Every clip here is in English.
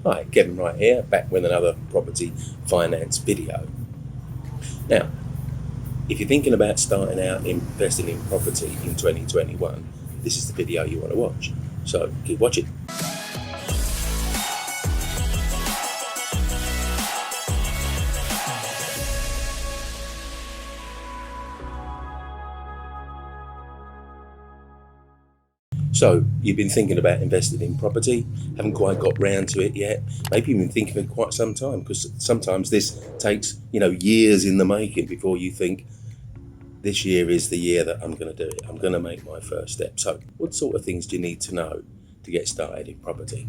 Hi, Kevin Wright here, back with another property finance video. Now, if you're thinking about starting out investing in property in 2021, this is the video you want to watch. So keep watching. So you've been thinking about investing in property, haven't quite got round to it yet. Maybe you've been thinking for quite some time, because sometimes this takes years in the making before you think, this year is the year that I'm going to do it. I'm going to make my first step. So what sort of things do you need to know to get started in property?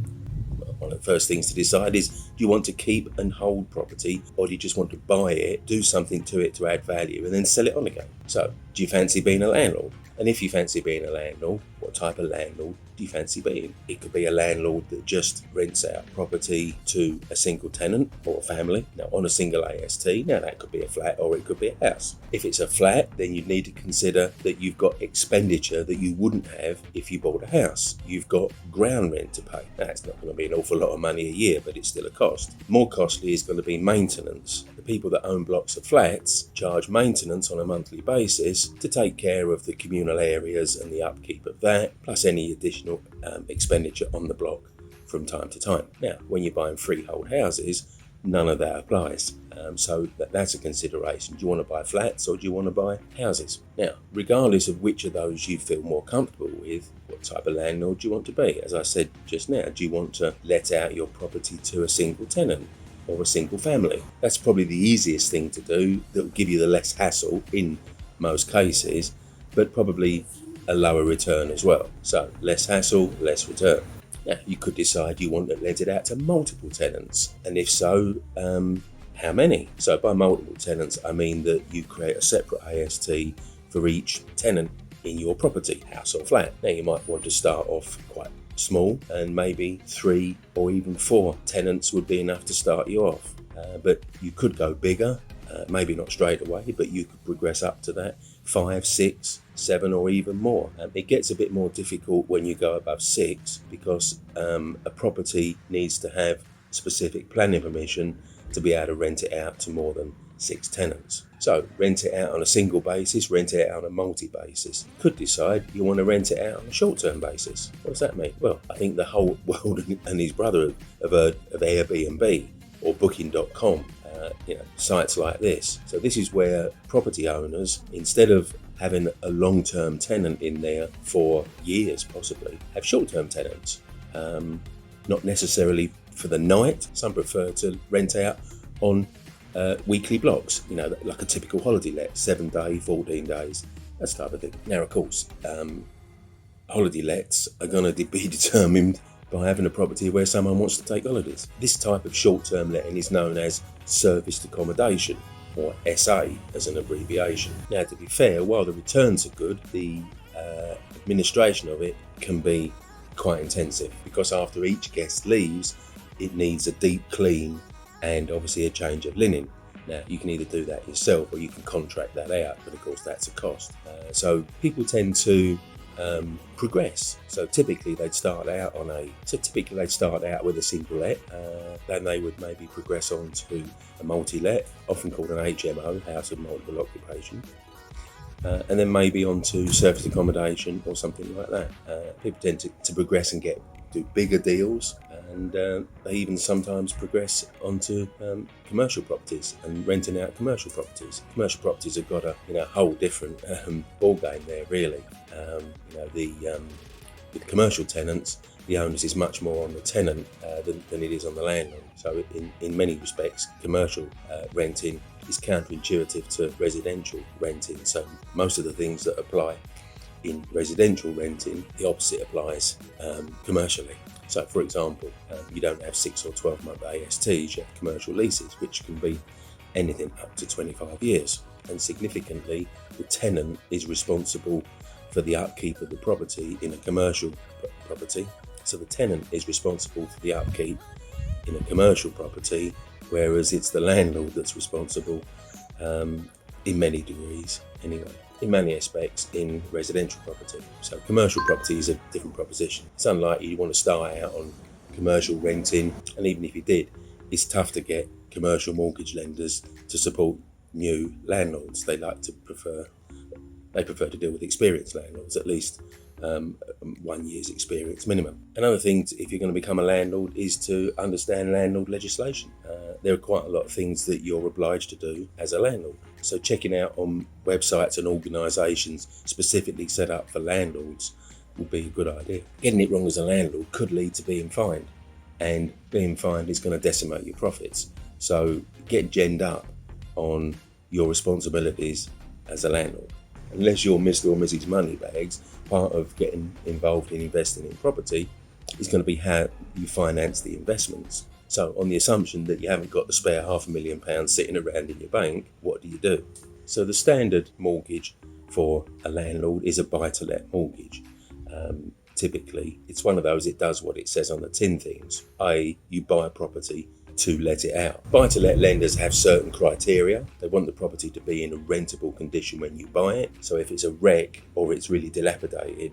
One of the first things to decide is, do you want to keep and hold property, or do you just want to buy it, do something to it to add value, and then sell it on again? So do you fancy being a landlord? And if you fancy being a landlord, what type of landlord do you fancy being? It could be a landlord that just rents out property to a single tenant or a family, on a single AST. Now that could be a flat or it could be a house. If it's a flat, then you'd need to consider that you've got expenditure that you wouldn't have if you bought a house. You've got ground rent to pay. Now it's not going to be an awful lot of money a year, but it's still a cost. More costly is going to be maintenance. The people that own blocks of flats charge maintenance on a monthly basis to take care of the communal areas and the upkeep of that, plus any additional expenditure on the block from time to time. Now, when you're buying freehold houses, none of that applies. So that's a consideration. Do you want to buy flats or do you want to buy houses? Now, regardless of which of those you feel more comfortable with, what type of landlord do you want to be? As I said just now, do you want to let out your property to a single tenant or a single family? That's probably the easiest thing to do. That will give you the less hassle in most cases, but probably a lower return as well. So less hassle, less return. Now, you could decide you want to rent it out to multiple tenants, and if so, how many? So by multiple tenants, I mean that you create a separate AST for each tenant in your property, house or flat. Now, you might want to start off quite small, and maybe 3 or even 4 tenants would be enough to start you off. But you could go bigger, maybe not straight away, but you could progress up to that, 5, 6, 7 or even more. It gets a bit more difficult when you go above 6, because a property needs to have specific planning permission to be able to rent it out to more than 6 tenants. So rent it out on a single basis, rent it out on a multi-basis. You could decide you want to rent it out on a short-term basis. What does that mean? Well, I think the whole world and his brother have heard of Airbnb or Booking.com, sites like this. So this is where property owners, instead of having a long-term tenant in there for years possibly, have short-term tenants. Not necessarily for the night. Some prefer to rent out on weekly blocks, like a typical holiday let, 7 days, 14 days, that type of thing. Now, of course, holiday lets are going to be determined by having a property where someone wants to take holidays. This type of short-term letting is known as serviced accommodation, or SA as an abbreviation. Now, to be fair, while the returns are good, the administration of it can be quite intensive, because after each guest leaves, it needs a deep clean and obviously a change of linen. Now, you can either do that yourself or you can contract that out, but of course that's a cost. So people tend to progress. So typically they'd start out with a single let, then they would maybe progress on to a multi-let, often called an HMO, house of multiple occupation, and then maybe on to serviced accommodation or something like that. People tend to progress and do bigger deals, and they even sometimes progress onto commercial properties and renting out commercial properties. Commercial properties have got a whole different ball game there, really. With commercial tenants, the onus is much more on the tenant than it is on the landlord. So in many respects, commercial renting is counterintuitive to residential renting. So most of the things that apply in residential renting, the opposite applies commercially. So, for example, you don't have 6 or 12-month ASTs, you have commercial leases, which can be anything up to 25 years. And significantly, the tenant is responsible for the upkeep of the property in a commercial property. So the tenant is responsible for the upkeep in a commercial property, whereas it's the landlord that's responsible in many degrees anyway, in many aspects in residential property. So commercial property is a different proposition. It's unlikely you want to start out on commercial renting, and even if you did, it's tough to get commercial mortgage lenders to support new landlords. They prefer to deal with experienced landlords, at least 1 year's experience minimum. Another thing, if you're going to become a landlord, is to understand landlord legislation. There are quite a lot of things that you're obliged to do as a landlord. So checking out on websites and organisations specifically set up for landlords would be a good idea. Getting it wrong as a landlord could lead to being fined, and being fined is going to decimate your profits. So get genned up on your responsibilities as a landlord. Unless you're Mr. or Mrs. Moneybags, part of getting involved in investing in property is going to be how you finance the investments. So on the assumption that you haven't got the spare £500,000 sitting around in your bank, what do? So the standard mortgage for a landlord is a buy-to-let mortgage. Typically, it's one of those, it does what it says on the tin things, i.e. you buy a property to let it out. Buy-to-let lenders have certain criteria. They want the property to be in a rentable condition when you buy it. So if it's a wreck or it's really dilapidated,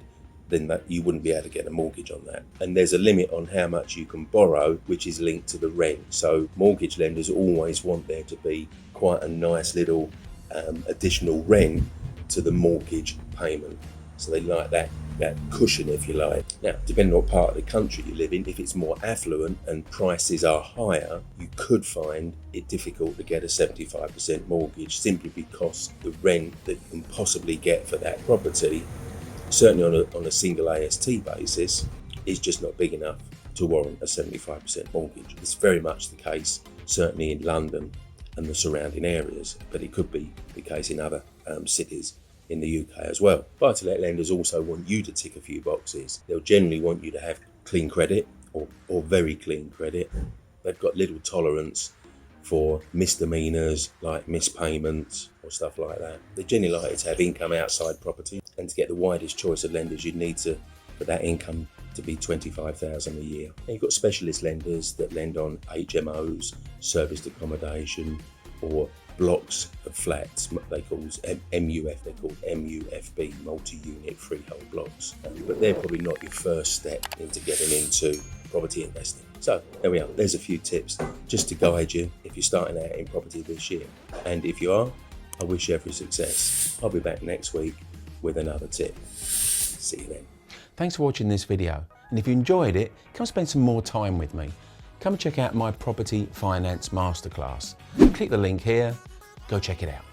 then you wouldn't be able to get a mortgage on that. And there's a limit on how much you can borrow, which is linked to the rent. So mortgage lenders always want there to be quite a nice little additional rent to the mortgage payment. So they like that cushion, if you like. Now, depending on what part of the country you live in, if it's more affluent and prices are higher, you could find it difficult to get a 75% mortgage simply because the rent that you can possibly get for that property, certainly on a single AST basis, is just not big enough to warrant a 75% mortgage. It's very much the case, certainly in London and the surrounding areas, but it could be the case in other cities in the UK as well. Buy-to-let lenders also want you to tick a few boxes. They'll generally want you to have clean credit or very clean credit. They've got little tolerance for misdemeanours like mispayments or stuff like that. They generally like to have income outside property, and to get the widest choice of lenders you'd need for that income to be $25,000 a year. And you've got specialist lenders that lend on HMOs, serviced accommodation, or blocks of flats. They call MUF, they're called MUFB, multi-unit freehold blocks. But they're probably not your first step into getting into property investing. So there we are, there's a few tips just to guide you if you're starting out in property this year. And if you are, I wish you every success. I'll be back next week with another tip. See you then. Thanks for watching this video, and if you enjoyed it, come spend some more time with me. Come check out my property finance masterclass. Click the link here, go check it out.